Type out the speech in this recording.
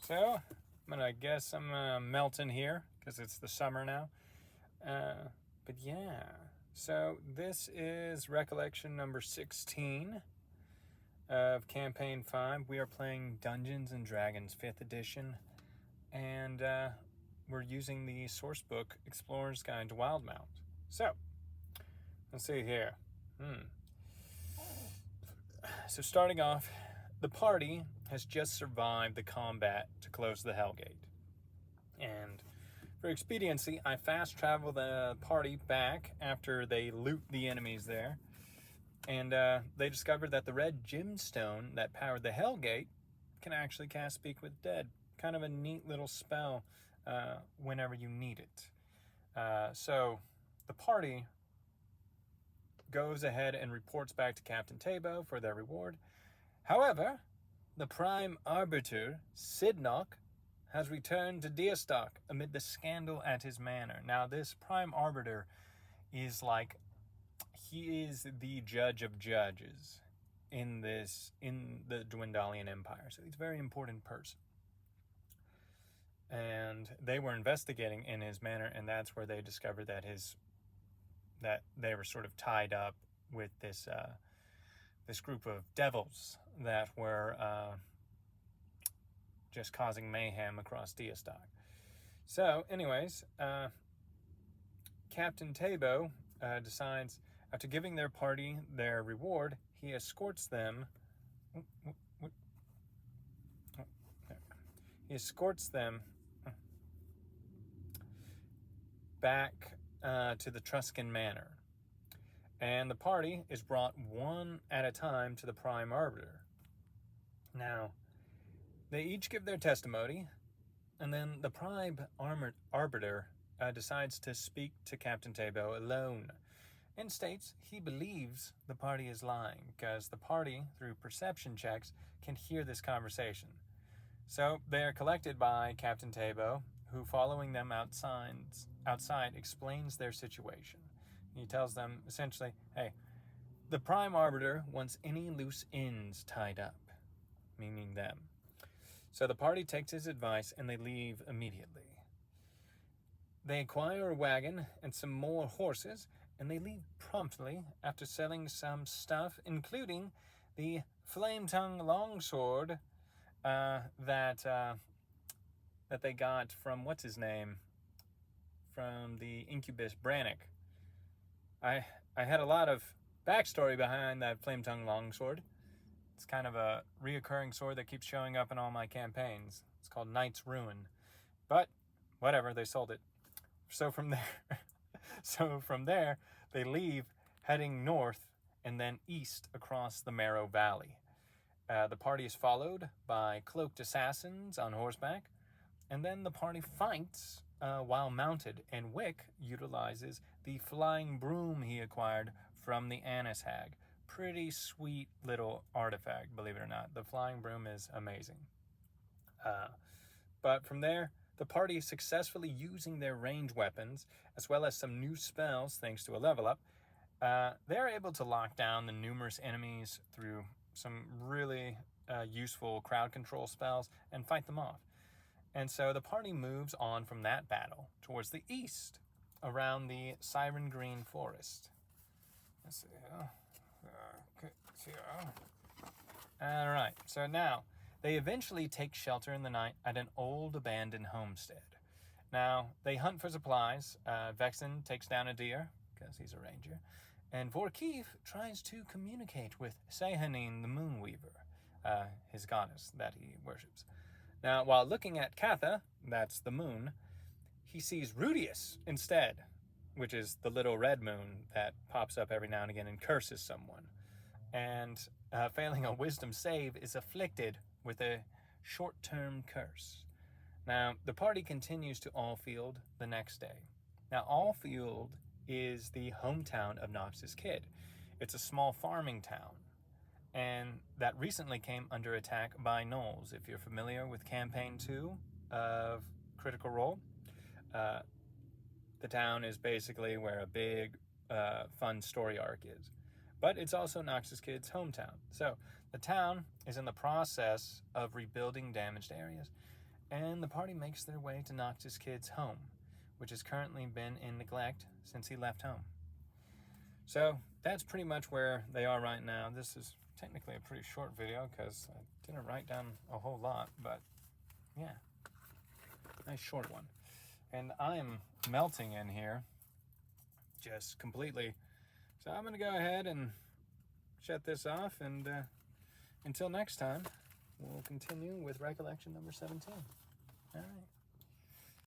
So, I guess I'm melting here because it's the summer now. But yeah, so this is Recollection number 16 of Campaign 5. We are playing Dungeons and Dragons 5th edition, and we're using the Sourcebook Explorer's Guide to Wildemount. So, let's see here. So starting off, the party has just survived the combat to close the Hellgate. And for expediency, I fast travel the party back after they loot the enemies there. And they discovered that the red gemstone that powered the Hellgate can actually cast Speak with Dead. Kind of a neat little spell whenever you need it. So the party goes ahead and reports back to Captain Tabo for their reward. However, the Prime Arbiter, Knox, has returned to Deastock amid the scandal at his manor. Now, this Prime Arbiter is he is the judge of judges in the Dwendalian Empire. So he's a very important person. And they were investigating in his manor, and that's where they discovered that they were sort of tied up with this group of devils that were just causing mayhem across Deastock. So, anyways, Captain Tabo decides, after giving their party their reward, he escorts them. He escorts them back to the Truscan Manor. And the party is brought one at a time to the Prime Arbiter. Now, they each give their testimony, and then the Prime Arbiter decides to speak to Captain Tabo alone and states he believes the party is lying because the party, through perception checks, can hear this conversation. So they are collected by Captain Tabo, who, following them outside, explains their situation. He tells them, essentially, hey, the Prime Arbiter wants any loose ends tied up, meaning them. So the party takes his advice and they leave immediately. They acquire a wagon and some more horses, and they leave promptly after selling some stuff, including the flame-tongue longsword that they got from, what's his name? From the Incubus Brannock. I had a lot of backstory behind that flame-tongue longsword. It's kind of a reoccurring sword that keeps showing up in all my campaigns. It's called Knight's Ruin. But whatever, they sold it. So from there, they leave, heading north and then east across the Marrow Valley. The party is followed by cloaked assassins on horseback, and then the party fights while mounted, and Wick utilizes the flying broom he acquired from the Annis Hag. Pretty sweet little artifact, believe it or not. The flying broom is amazing. But from there, the party is successfully using their range weapons, as well as some new spells thanks to a level up. They're able to lock down the numerous enemies through some really useful crowd control spells and fight them off. And so the party moves on from that battle towards the east, around the Siren Green Forest. Let's see. All right. So now they eventually take shelter in the night at an old abandoned homestead. Now they hunt for supplies. Vexen takes down a deer because he's a ranger, and Vorkeef tries to communicate with Sehanine the Moonweaver, his goddess that he worships. Now, while looking at Katha, that's the moon, he sees Rudius instead, which is the little red moon that pops up every now and again and curses someone. And failing a wisdom save, is afflicted with a short-term curse. Now, the party continues to Allfield the next day. Now, Allfield is the hometown of Knox's kid. It's a small farming town, and that recently came under attack by gnolls. If you're familiar with Campaign 2 of Critical Role, the town is basically where a big, fun story arc is. But it's also Knox's kid's hometown. So the town is in the process of rebuilding damaged areas. and the party makes their way to Knox's kids' home, which has currently been in neglect since he left home. So that's pretty much where they are right now. This is technically a pretty short video because I didn't write down a whole lot, but yeah, nice short one. And I am melting in here just completely. So I'm going to go ahead and shut this off, and until next time, we'll continue with Recollection number 17. All right.